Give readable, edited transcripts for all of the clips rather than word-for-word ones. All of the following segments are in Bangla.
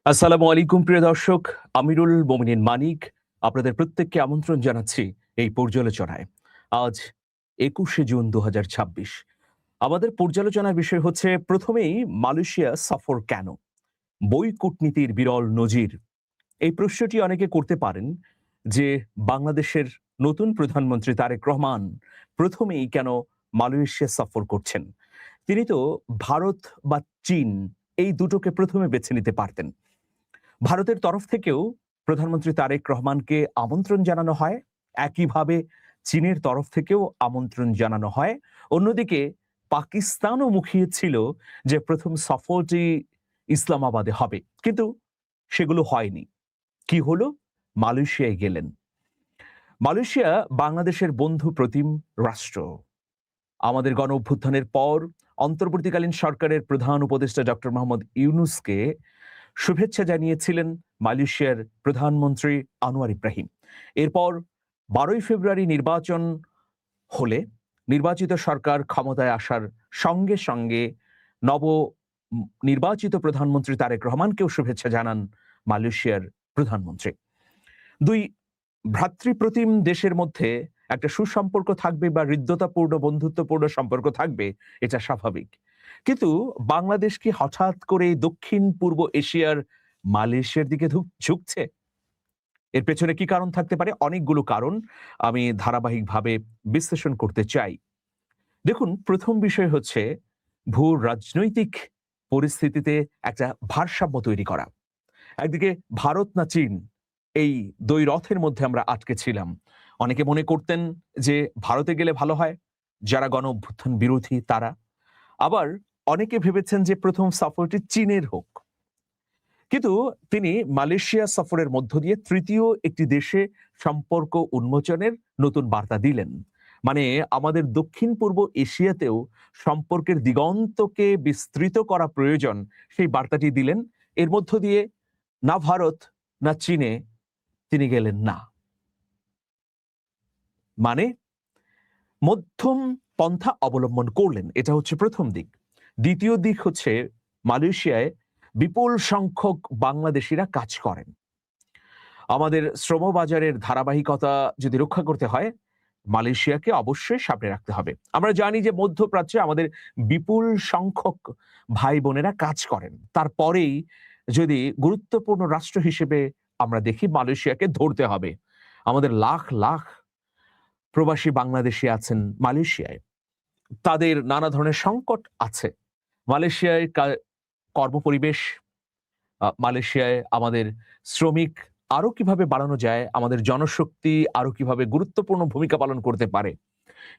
আসসালামু আলাইকুম প্রিয় দর্শক, আমিরুল মোমিনিন মানিক আপনাদের প্রত্যেককে আমন্ত্রণ জানাচ্ছি এই পর্যালোচনায়। আজ ২১শে জুন ২০২৬। আমাদের পর্যালোচনার বিষয় হচ্ছে প্রথমেই মালয়েশিয়া সফর কেন? বই কূটনীতির বিরল নজির। এই প্রশ্নটি অনেকে করতে পারেন যে বাংলাদেশের নতুন প্রধানমন্ত্রী তারেক রহমান প্রথমেই কেন মালয়েশিয়া সফর করছেন? তিনি তো ভারত বা চীন এই দুটোকে প্রথমে বেছে নিতে পারতেন। ভারতের তরফ থেকেও প্রধানমন্ত্রী তারেক রহমানকে আমন্ত্রণ জানানো হয়, একইভাবে চীনের তরফ থেকেও আমন্ত্রণ জানানো হয়। অন্যদিকে পাকিস্তানও মুখিয়েছিল যে প্রথম সফরটি ইসলামাবাদে হবে, কিন্তু সেগুলো হয়নি। কি হলো? মালয়েশিয়ায় গেলেন। মালয়েশিয়া বাংলাদেশের বন্ধু প্রতিম রাষ্ট্র। আমাদের গণ অভ্যুত্থানের পর অন্তর্বর্তীকালীন সরকারের প্রধান উপদেষ্টা ডক্টর মোহাম্মদ ইউনূসকে শুভেচ্ছা জানিয়েছিলেন মালয়েশিয়ার প্রধানমন্ত্রী আনোয়ার ইব্রাহিম। এরপর ১২ই ফেব্রুয়ারি নির্বাচন হলে নির্বাচিত সরকার ক্ষমতায় আসার সঙ্গে সঙ্গে নব নির্বাচিত প্রধানমন্ত্রী তারেক রহমানকেও শুভেচ্ছা জানান মালয়েশিয়ার প্রধানমন্ত্রী। দুই ভ্রাতৃপ্রতিম দেশের মধ্যে একটা সুসম্পর্ক থাকবে বা হৃদ্যতাপূর্ণ বন্ধুত্বপূর্ণ সম্পর্ক থাকবে, এটা স্বাভাবিক। কিন্তু বাংলাদেশ কি হঠাৎ করে দক্ষিণ পূর্ব এশিয়ার মালয়েশিয়ার দিকে ঝুঁকছে? এর পেছনে কি কারণ থাকতে পারে? অনেকগুলো কারণ আমি ধারাবাহিকভাবে বিশ্লেষণ করতে চাই। দেখুন, প্রথম বিষয় হচ্ছে ভূ রাজনৈতিক পরিস্থিতিতে একটা ভারসাম্য তৈরি করা। একদিকে ভারত না চীন, এই দ্বৈরথের মধ্যে আমরা আটকে ছিলাম। অনেকে মনে করতেন যে ভারতে গেলে ভালো হয়, যারা গণ অভ্যুত্থান বিরোধী তারা। আবার অনেকে ভেবেছেন যে প্রথম সফরটি চীনের হোক। কিন্তু তিনি মালয়েশিয়া সফরের মধ্য দিয়ে তৃতীয় একটি দেশে সম্পর্ক উন্মোচনের নতুন বার্তা দিলেন। মানে আমাদের দক্ষিণ পূর্ব এশিয়াতেও সম্পর্কের দিগন্তকে বিস্তৃত করা প্রয়োজন, সেই বার্তাটি দিলেন। এর মধ্য দিয়ে না ভারত না চীনে তিনি গেলেন না, মানে মধ্যম পন্থা অবলম্বন করলেন। এটা হচ্ছে প্রথম দিক। দ্বিতীয় দিক হচ্ছে মালয়েশিয়ায় বিপুল সংখ্যক বাংলাদেশিরা কাজ করেন। আমাদের শ্রমবাজারের ধারাবাহিকতা যদি রক্ষা করতে হয়, মালয়েশিয়াকে অবশ্যই সামনে রাখতে হবে। আমরা জানি যে মধ্যপ্রাচ্যে আমাদের বিপুল সংখ্যক ভাই বোনেরা কাজ করেন। তারপরেই যদি গুরুত্বপূর্ণ রাষ্ট্র হিসেবে আমরা দেখি, মালয়েশিয়াকে ধরতে হবে। আমাদের লাখ লাখ প্রবাসী বাংলাদেশি আছেন মালয়েশিয়ায়, তাদের নানা ধরনের সংকট আছে। মালয়েশিয়ায় কর্মপরিবেশ, মালয়েশিয়ায় আমাদের শ্রমিক আরো কিভাবে বাড়ানো যায়, আমাদের জনশক্তি আরো কিভাবে গুরুত্বপূর্ণ ভূমিকা পালন করতে পারে,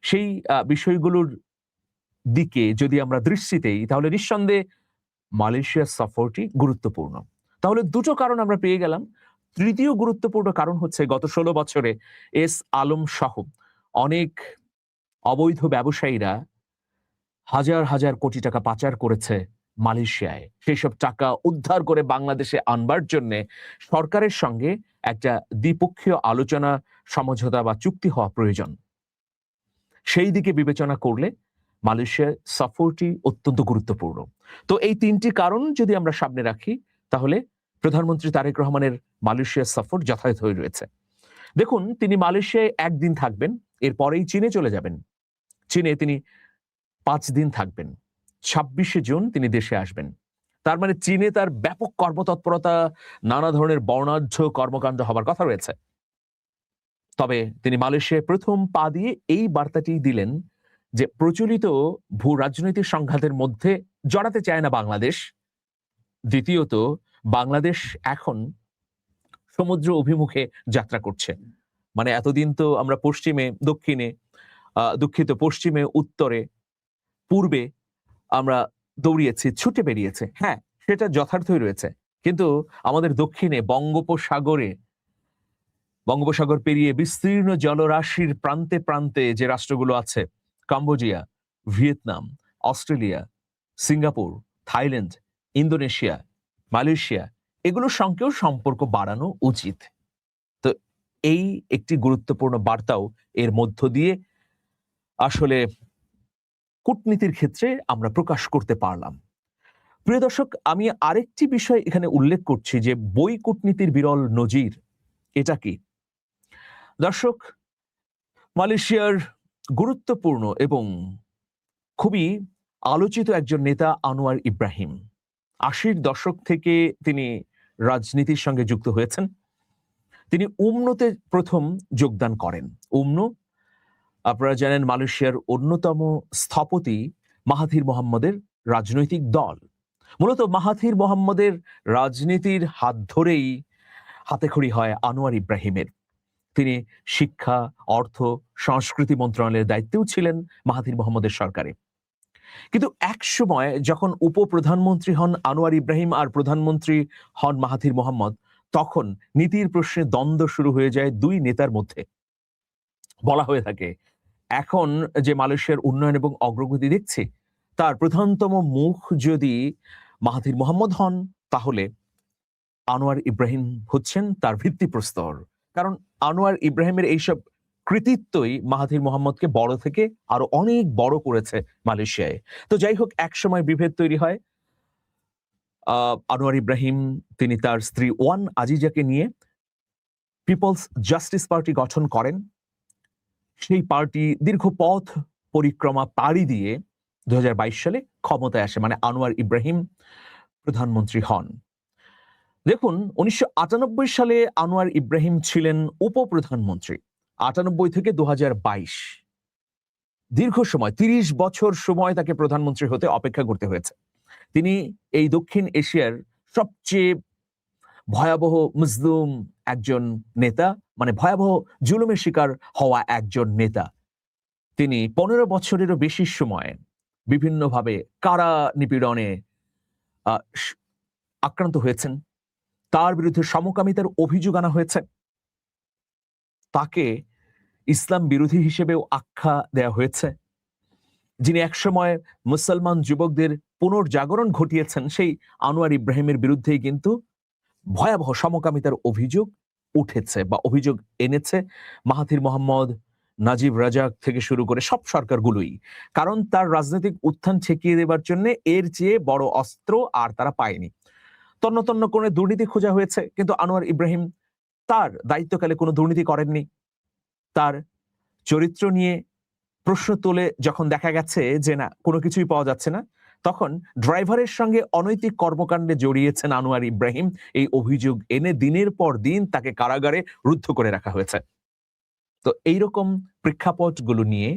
সেই বিষয়গুলোর দিকে যদি আমরা দৃষ্টি দেই, তাহলে নিঃসন্দেহে মালয়েশিয়ার সফরটি গুরুত্বপূর্ণ। তাহলে দুটো কারণ আমরা পেয়ে গেলাম। তৃতীয় গুরুত্বপূর্ণ কারণ হচ্ছে গত ১৬ বছরে এস আলম সহ অনেক অবৈধ ব্যবসায়ীরা হাজার হাজার কোটি টাকা পাচার করেছে মালয়েশিয়ায়। সেই সব টাকা উদ্ধার করে বাংলাদেশে আনবার জন্য সরকারের সঙ্গে একটা দ্বিপক্ষীয় আলোচনা, সমঝোতা বা চুক্তি হওয়া প্রয়োজন। সেই দিকে বিবেচনা করলে মালয়েশিয়ার সফরটি অত্যন্ত গুরুত্বপূর্ণ। তো এই তিনটি কারণ যদি আমরা সামনে রাখি, তাহলে প্রধানমন্ত্রী তারেক রহমানের মালয়েশিয়ার সফর যথাযথ হয়ে রয়েছে। দেখুন, তিনি মালয়েশিয়ায় একদিন থাকবেন, এরপরেই চীনে চলে যাবেন। চীনে তিনি ৫ দিন থাকবেন। ২৬শে জুন তিনি দেশে আসবেন। তার মানে চীনে তার ব্যাপক কর্মতৎপরতা, নানা ধরনের বর্ণাঢ্য কর্মকাণ্ড হবার কথা রয়েছে। তবে তিনি মালয়েশিয়ায় প্রথম পা দিয়ে এই বার্তাটি দিলেন যে প্রচলিত ভূ রাজনৈতিক সংঘাতের মধ্যে জড়াতে চায় না বাংলাদেশ। দ্বিতীয়ত, বাংলাদেশ এখন সমুদ্র অভিমুখে যাত্রা করছে। মানে এতদিন তো আমরা পশ্চিমে, দক্ষিণে, দুঃখিত, পশ্চিমে, উত্তরে, পূর্বে আমরা দৌড়িয়েছি, ছুটে বেরিয়েছে। হ্যাঁ, সেটা যথার্থই রয়েছে। কিন্তু আমাদের দক্ষিণে বঙ্গোপসাগর পেরিয়ে বিস্তীর্ণ জলরাশির প্রান্তে প্রান্তে যে রাষ্ট্রগুলো আছে, Cambodia, Vietnam, Australia, Singapore, Thailand, Indonesia, Malaysia, এগুলোর সঙ্গেও সম্পর্ক বাড়ানো উচিত। তো এই একটি গুরুত্বপূর্ণ বার্তাও এর মধ্য দিয়ে আসলে কূটনীতির ক্ষেত্রে আমরা প্রকাশ করতে পারলাম। প্রিয় দর্শক, আমি আরেকটি বিষয় এখানে উল্লেখ করছি যে বই কূটনীতির বিরল নজির এটা কি? দর্শক, মালয়েশিয়ার গুরুত্বপূর্ণ এবং খুবই আলোচিত একজন নেতা আনোয়ার ইব্রাহিম ৮০-র দশক থেকে তিনি রাজনীতির সঙ্গে যুক্ত হয়েছেন। তিনি উমনোতে প্রথম যোগদান করেন। উমনো, আপনারা জানেন, মালয়েশিয়ার অন্যতম স্থপতি মাহাথির মোহাম্মদের রাজনৈতিক দল। মূলত মাহাথির মোহাম্মদের রাজনীতির হাত ধরেই হাতেখড়ি হয় আনোয়ার ইব্রাহিমের। তিনি শিক্ষা, অর্থ, সংস্কৃতি মন্ত্রণালয়ের দায়িত্বেও ছিলেন মাহাথির মোহাম্মদের সরকারে। কিন্তু এক সময় যখন উপপ্রধানমন্ত্রী হন আনোয়ার ইব্রাহিম আর প্রধানমন্ত্রী হন মাহাথির মোহাম্মদ, তখন নীতির প্রশ্নে দ্বন্দ্ব শুরু হয়ে যায় দুই নেতার মধ্যে। বলা হয়ে থাকে, এখন যে মালয়েশিয়ার উন্নয়ন এবং অগ্রগতি দেখছি, তার প্রধানতম মুখ যদি মাহাথির মোহাম্মদ হন, তাহলে আনোয়ার ইব্রাহিম হচ্ছেন তার ভিত্তিপ্রস্তর। কারণ আনোয়ার ইব্রাহিমের এইসব কৃতিত্বই মাহাথির মোহাম্মদকে বড় থেকে আরো অনেক বড় করেছে মালয়েশিয়ায়। তো যাই হোক, একসময় বিভেদ তৈরি হয়। আনোয়ার ইব্রাহিম তিনি তার স্ত্রী ওয়ান আজিজাকে নিয়ে পিপলস জাস্টিস পার্টি গঠন করেন। সেই পার্টি দীর্ঘ পথ পরিক্রমা পাড়ি দিয়ে ২০২২ সালে ক্ষমতায় আসে, মানে আনোয়ার ইব্রাহিম প্রধানমন্ত্রী হন। দেখুন, ১৯৯৮ সালে আনোয়ার ইব্রাহিম ছিলেন উপপ্রধানমন্ত্রী। ৯৮ থেকে ২০২২ দীর্ঘ সময়, ৩০ বছর সময় তাকে প্রধানমন্ত্রী হতে অপেক্ষা করতে হয়েছে। তিনি এই দক্ষিণ এশিয়ার সবচেয়ে ভয়াবহ মুসলিম একজন নেতা, মানে ভয়াবহ জুলুমের শিকার হওয়া একজন নেতা। তিনি ১৫ বছরেরও বেশি সময় বিভিন্নভাবে কারা নিপীড়নে আক্রান্ত হয়েছেন। তার বিরুদ্ধে সমকামিতার অভিযোগ আনা হয়েছে। তাকে ইসলাম বিরোধী হিসেবেও আখ্যা দেয়া হয়েছে। যিনি একসময় মুসলমান যুবকদের পুনর্জাগরণ ঘটিয়েছেন, সেই আনোয়ার ইব্রাহিমের বিরুদ্ধেই কিন্তু ভয়াবহ সমকামিতার অভিযোগ উঠেছে বা অভিযোগ এনেছে মাহাথির মোহাম্মদ, নাজিব রাজাক থেকে শুরু করে সব সরকারগুলোই। কারণ তার রাজনৈতিক উত্থান ঠেকিয়ে দেবার জন্য এর চেয়ে বড় অস্ত্র আর তারা পায়নি। তন্ন তন্ন করে দুর্নীতি খোঁজা হয়েছে, কিন্তু আনোয়ার ইব্রাহিম তার দায়িত্বকালে কোনো দুর্নীতি করেননি। তার চরিত্র নিয়ে প্রশ্ন তোলে যখন দেখা গেছে যে না, কোনো কিছুই পাওয়া যাচ্ছে না, তখন ড্রাইভারের সঙ্গে অনৈতিক কর্মকাণ্ডে জড়িয়েছেন আনোয়ার ইব্রাহিম, এই অভিযোগ এনে দিনের পর দিন তাকে কারাগারে রুদ্ধ করে রাখা হয়েছে। তো এইরকম প্রেক্ষাপটগুলো নিয়ে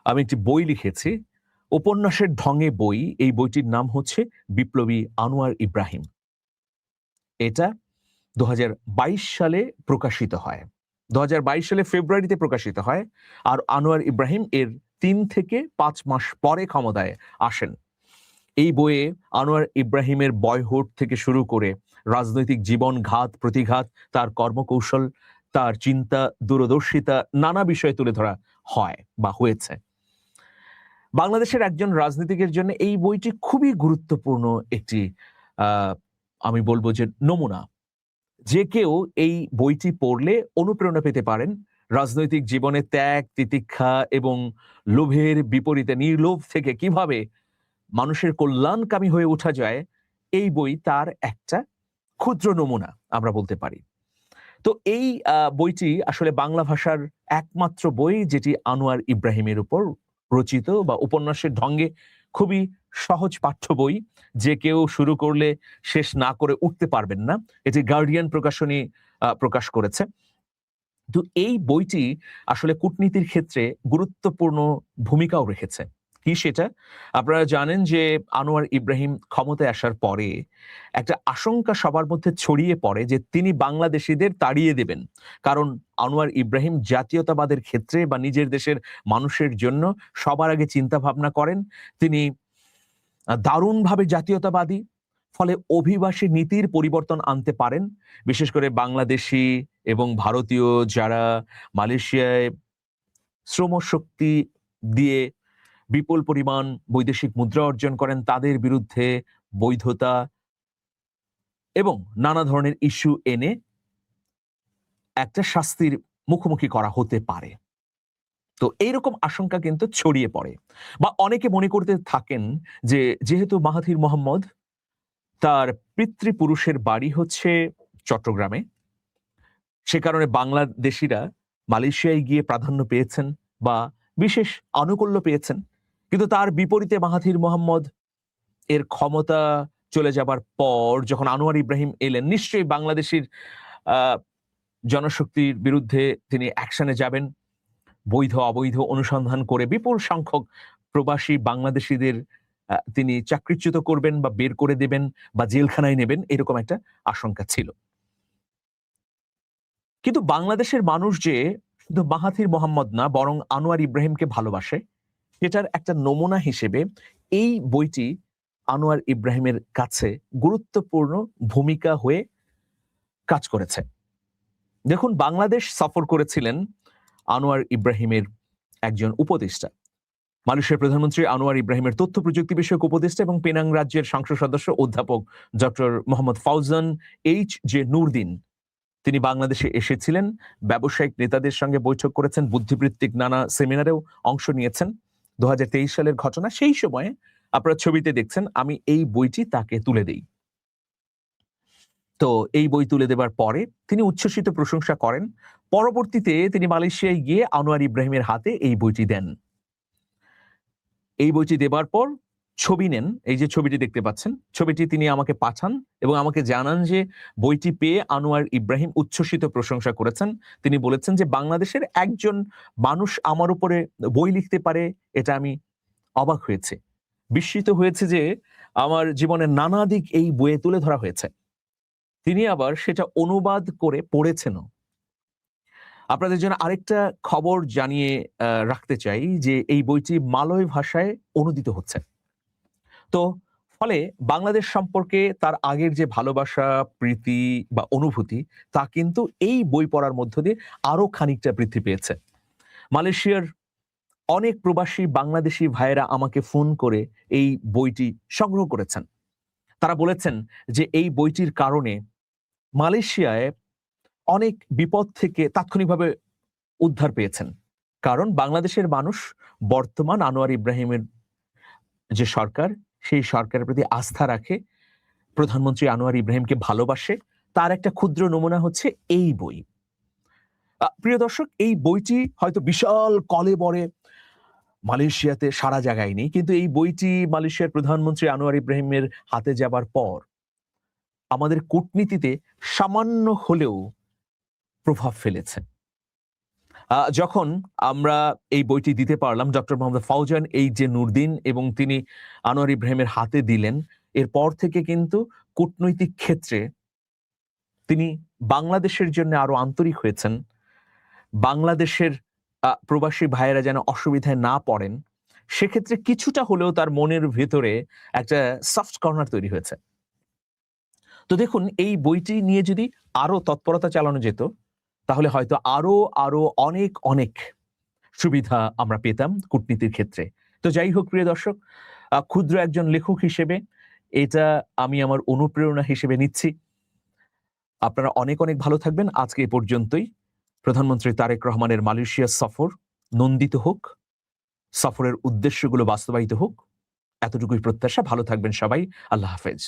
আমি একটি বই লিখেছি, উপন্যাসের ঢঙে বই। এই বইটির নাম হচ্ছে বিপ্লবী আনোয়ার ইব্রাহিম। এটা ২০২২ সালে প্রকাশিত হয়। ২০২২ সালে ফেব্রুয়ারিতে প্রকাশিত হয়। আর আনোয়ার ইব্রাহিম এর ৩ থেকে ৫ মাস পরে ক্ষমতায় আসেন। এই বইয়ে আনোয়ার ইব্রাহিমের বয়হুড থেকে শুরু করে রাজনৈতিক জীবন, ঘাত প্রতিঘাত, তার কর্মকৌশল, তার চিন্তা, দূরদর্শিতা, নানা বিষয় তুলে ধরা হয় বা হয়েছে। বাংলাদেশের একজন রাজনীতিকের জন্য এই বইটি খুবই গুরুত্বপূর্ণ একটি আমি বলবো যে নমুনা। যে কেউ এই বইটি পড়লে অনুপ্রেরণা পেতে পারেন রাজনৈতিক জীবনে ত্যাগ, তিতিক্ষা এবং লোভের বিপরীতে নির্লোভ থেকে কিভাবে মানুষের কল্যাণকামী হয়ে ওঠা যায়। এই বই তার একটা ক্ষুদ্র নমুনা আমরা বলতে পারি। তো এই বইটি আসলে বাংলা ভাষার একমাত্র বই যেটি আনোয়ার ইব্রাহিমের উপর রচিত, বা উপন্যাসের ঢঙ্গে খুবই সহজ পাঠ্য বই, যে কেউ শুরু করলে শেষ না করে উঠতে পারবেন না। এটি গার্ডিয়ান প্রকাশনী প্রকাশ করেছে। তো এই বইটি আসলে কূটনীতির ক্ষেত্রে গুরুত্বপূর্ণ ভূমিকাও রেখেছে। কি সেটা? আপনারা জানেন যে আনোয়ার ইব্রাহিম ক্ষমতায় আসার পরে একটা আশঙ্কা সবার মধ্যে ছড়িয়ে পড়ে যে তিনি বাংলাদেশিদের তাড়িয়ে দেবেন। কারণ আনোয়ার ইব্রাহিম জাতীয়তাবাদের ক্ষেত্রে বা নিজের দেশের মানুষের জন্য সবার আগে চিন্তা ভাবনা করেন। তিনি দারুণভাবে জাতীয়তাবাদী, ফলে অভিবাসী নীতির পরিবর্তন আনতে পারেন। বিশেষ করে বাংলাদেশি এবং ভারতীয় যারা মালয়েশিয়ায় শ্রমশক্তি দিয়ে বিপুল পরিমাণ বৈদেশিক মুদ্রা অর্জন করেন, তাদের বিরুদ্ধে বৈধতা এবং নানা ধরনের ইস্যু এনে একটা শাস্তির মুখোমুখি করা হতে পারে। তো এইরকম আশঙ্কা কিন্তু ছড়িয়ে পড়ে, বা অনেকে মনে করতে থাকেন যে যেহেতু মাহাথির মোহাম্মদ তার পিতৃপুরুষের বাড়ি হচ্ছে চট্টগ্রামে। সে কারণে বাংলাদেশিরা মালয়েশিয়ায় গিয়ে প্রাধান্য পেয়েছেন বা বিশেষ আনুকূল্য পেয়েছেন। কিন্তু তার বিপরীতে মাহাথির মোহাম্মদ এর ক্ষমতা চলে যাবার পর যখন আনোয়ার ইব্রাহিম এলেন, নিশ্চয়ই বাংলাদেশের আহ, জনশক্তির বিরুদ্ধে তিনি অ্যাকশনে যাবেন। বৈধ অবৈধ অনুসন্ধান করে বিপুল সংখ্যক প্রবাসী বাংলাদেশিদের তিনি চাকরিচ্যুত করবেন বা বের করে দেবেন বা জেলখানায় নেবেন, এরকম একটা আশঙ্কা ছিল। কিন্তু বাংলাদেশের মানুষ যে শুধু মাহাথির মোহাম্মদ না, বরং আনোয়ার ইব্রাহিমকে ভালোবাসে, সেটার একটা নমুনা হিসেবে এই বইটি আনোয়ার ইব্রাহিমের কাছে গুরুত্বপূর্ণ ভূমিকা হয়ে কাজ করেছে। দেখুন, বাংলাদেশ সফর করেছিলেন আনোয়ার ইব্রাহিমের একজন উপদেষ্টা, মালয়েশিয়ার প্রধানমন্ত্রী আনোয়ার ইব্রাহিমের তথ্য প্রযুক্তি বিষয়ক উপদেষ্টা এবং পেনাং রাজ্যের সংসদ সদস্য অধ্যাপক doctor Mohammad Fawzan H J Nurdin. তিনি বাংলাদেশে এসেছিলেন, ব্যবসায়িক নেতাদের সঙ্গে বৈঠক করেছেন, বুদ্ধিবৃত্তিক নানা সেমিনারেও অংশ নিয়েছেন। 2023 সালের ঘটনা। সেই সময়ে আপনারা ছবিতে দেখছেন, আমি এই বইটি তাকে তুলে দেই। তো এই বই তুলে দেবার পরে তিনি উচ্ছ্বসিত প্রশংসা করেন। পরবর্তীতে তিনি মালয়েশিয়ায় গিয়ে আনোয়ার ইব্রাহিমের হাতে এই বইটি দেন। এই বইটি দেবার পর ছবি নেন, এই যে ছবিটি দেখতে পাচ্ছেন, ছবিটি তিনি আমাকে পাঠান এবং আমাকে জানান যে বইটি পেয়ে আনোয়ার ইব্রাহিম উচ্ছ্বসিত প্রশংসা করেছেন। তিনি বলেছেন যে বাংলাদেশের একজন মানুষ আমার উপরে বই লিখতে পারে, এটা আমি অবাক হয়েছে, বিস্মিত হয়েছে যে আমার জীবনের নানা দিক এই বইয়ে তুলে ধরা হয়েছে। তিনি আবার সেটা অনুবাদ করে পড়েছেনও। আপনাদের জন্য আরেকটা খবর জানিয়ে রাখতে চাই যে এই বইটি মালয় ভাষায় অনুদিত হচ্ছে। তো ফলে বাংলাদেশ সম্পর্কে তার আগের যে ভালোবাসা, প্রীতি বা অনুভূতি, তা কিন্তু এই বই পড়ার মধ্য দিয়ে আরো খানিকটা বৃদ্ধি পেয়েছে। মালয়েশিয়ার অনেক প্রবাসী বাংলাদেশি ভাইয়েরা আমাকে ফোন করে এই বইটি সংগ্রহ করেছেন। তারা বলেছেন যে এই বইটির কারণে মালয়েশিয়ায় অনেক বিপদ থেকে তাৎক্ষণিকভাবে উদ্ধার পেয়েছেন। কারণ বাংলাদেশের মানুষ বর্তমান আনোয়ার ইব্রাহিমের যে সরকার, সেই সরকারের প্রতি আস্থা রাখে, প্রধানমন্ত্রী আনোয়ার ইব্রাহিমকে ভালোবাসে। তার একটা ক্ষুদ্র নমুনা হচ্ছে এই বই। প্রিয় দর্শক, এই বইটি হয়তো বিশাল কলেবরে মালয়েশিয়াতে সারা জায়গায় নেই, কিন্তু এই বইটি মালয়েশিয়ার প্রধানমন্ত্রী আনোয়ার ইব্রাহিমের হাতে যাবার পর আমাদের কূটনীতিতে সামান্য হলেও প্রভাব ফেলেছে। যখন আমরা এই বইটি দিতে পারলাম, ডক্টর মোহাম্মদ ফাউজান এই যে নুরদিন এবং তিনি আনোয়ার ইব্রাহিমের হাতে দিলেন, এরপর থেকে কিন্তু কূটনৈতিক ক্ষেত্রে তিনি বাংলাদেশের জন্য আরো আন্তরিক হয়েছেন। বাংলাদেশের প্রবাসী ভাইয়েরা যেন অসুবিধায় না পড়েন, সেক্ষেত্রে কিছুটা হলেও তার মনের ভেতরে একটা সফট কর্নার তৈরি হয়েছে। তো দেখুন, এই বইটি নিয়ে যদি আরো তৎপরতা চালানো যেত, তাহলে হয়তো আরো আরো অনেক অনেক সুবিধা আমরা পেতাম কূটনীতির ক্ষেত্রে। তো যাই হোক প্রিয় দর্শক, ক্ষুদ্র একজন লেখক হিসেবে এটা আমি আমার অনুপ্রেরণা হিসেবে নিচ্ছি। আপনারা অনেক অনেক ভালো থাকবেন। আজকে এ পর্যন্তই। প্রধানমন্ত্রী তারেক রহমানের মালয়েশিয়া সফর নন্দিত হোক, সফরের উদ্দেশ্যগুলো বাস্তবায়িত হোক, এতটুকুই প্রত্যাশা। ভালো থাকবেন সবাই। আল্লাহ হাফেজ।